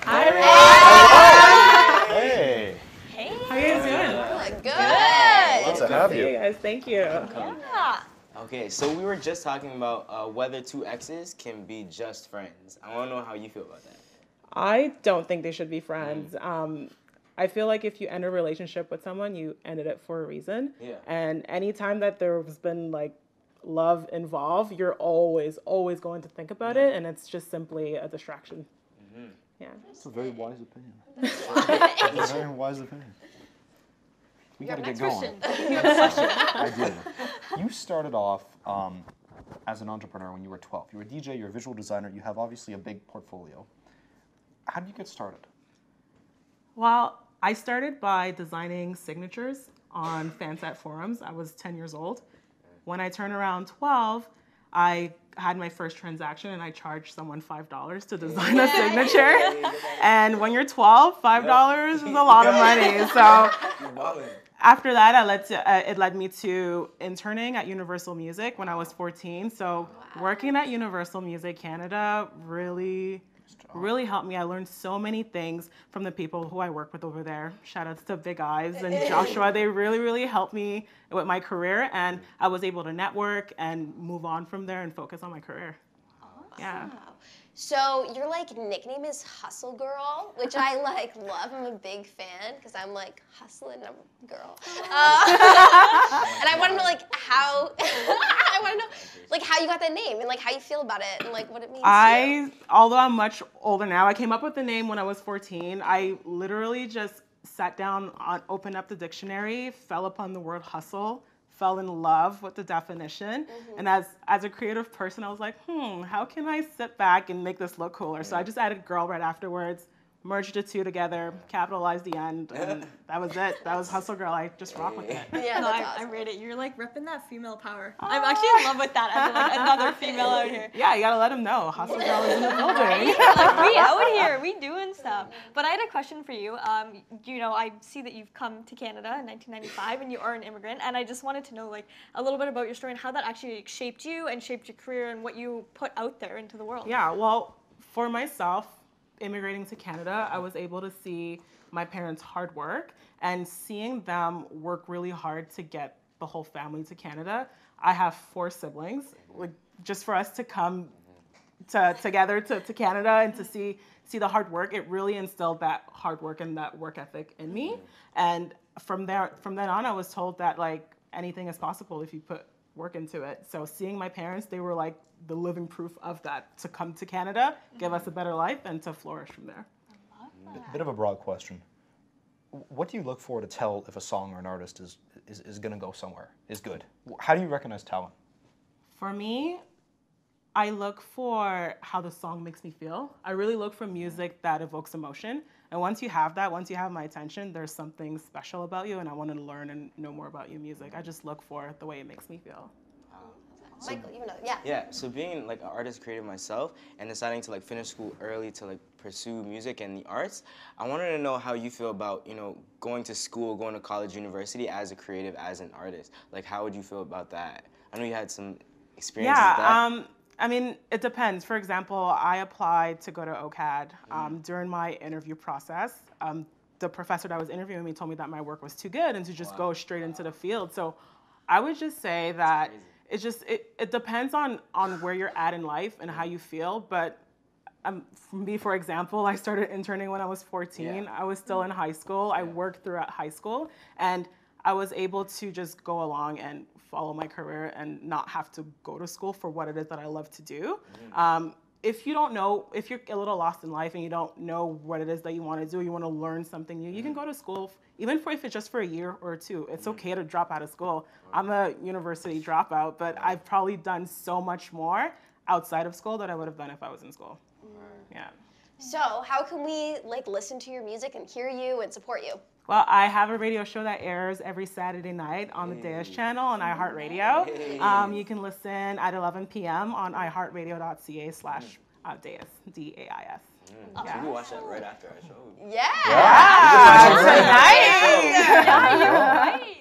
Hi, everyone. Hey. Hey. How are you guys doing? Good. Love to have you. Guys, thank you. Yeah. Okay, so we were just talking about whether two exes can be just friends. I want to know how you feel about that. I don't think they should be friends. I feel like if you end a relationship with someone, you ended it for a reason. Yeah. And anytime that there's been like love involved, you're always going to think about it, and it's just simply a distraction. Yeah. That's a very wise opinion. That's a very wise opinion. We gotta get going. I did. You started off as an entrepreneur when you were 12. You were a DJ, you're a visual designer, you have obviously a big portfolio. How did you get started? Well, I started by designing signatures on Fansat forums. I was 10 years old. When I turned around 12, I had my first transaction and I charged someone $5 to design a signature. And when you're 12, $5 is a lot of money. So after that, it led me to interning at Universal Music when I was 14. So working at Universal Music Canada really helped me. I learned so many things from the people who I work with over there. Shout outs to Big Eyes and Joshua. They really helped me with my career, and I was able to network and move on from there and focus on my career. Awesome. Yeah. So your nickname is hustleGRL, which I love. I'm a big fan because I'm hustling. I'm a girl, and I want to know how I want to know how you got that name and how you feel about it and what it means. Although I'm much older now, I came up with the name when I was 14. I literally just sat down, opened up the dictionary, fell upon the word hustle, fell in love with the definition. And as a creative person, I was like, how can I sit back and make this look cooler? So I just added girl right afterwards, merged the two together, capitalized the end, and that was it. That was hustleGRL. I just rock with it. Yeah, no, awesome. I read it. You're repping that female power. I'm actually in love with that as another female out here. Yeah, you gotta let them know. hustleGRL is in the building. We out here, we doing stuff. But I had a question for you. I see that you've come to Canada in 1995 and you are an immigrant, and I just wanted to know a little bit about your story and how that actually shaped you and shaped your career and what you put out there into the world. Yeah, well, for myself, immigrating to Canada, I was able to see my parents' hard work and seeing them work really hard to get the whole family to Canada. I have 4 siblings. Just for us to come together to Canada and to see the hard work, it really instilled that hard work and that work ethic in me. And from then on, I was told that anything is possible if you put work into it. So seeing my parents, they were the living proof of that, to come to Canada, give us a better life, and to flourish from there. I love that. Bit of a broad question. What do you look for to tell if a song or an artist is going to go somewhere, is good? How do you recognize talent? For me, I look for how the song makes me feel. I really look for music that evokes emotion. And once you have that, once you have my attention, there's something special about you, and I want to learn and know more about your music. I just look for the way it makes me feel. Michael, you know, yeah. Yeah, so being an artist creative myself and deciding to finish school early to pursue music and the arts, I wanted to know how you feel about, going to school, going to college, university as a creative, as an artist. How would you feel about that? I know you had some experience with that. I mean, it depends. For example, I applied to go to a.k.a. During my interview process, the professor that was interviewing me told me that my work was too good and to just go straight into the field. So I would just say that it depends on where you're at in life and how you feel. But for me, for example, I started interning when I was 14. Yeah. I was still in high school. I worked throughout high school, and I was able to just go along and follow my career and not have to go to school for what it is that I love to do. If you don't know, if you're a little lost in life and you don't know what it is that you want to do, you want to learn something new, you can go to school, even if it's just for a year or two. It's okay to drop out of school. I'm a university dropout, but I've probably done so much more outside of school that I would have done if I was in school. Yeah. So how can we listen to your music and hear you and support you? Well, I have a radio show that airs every Saturday night on the Deus channel on iHeartRadio. You can listen at 11 p.m. on iHeartRadio.ca/Deus, DAIS. So we can watch that right after our show. Yeah! Tonight! Yeah, you're right.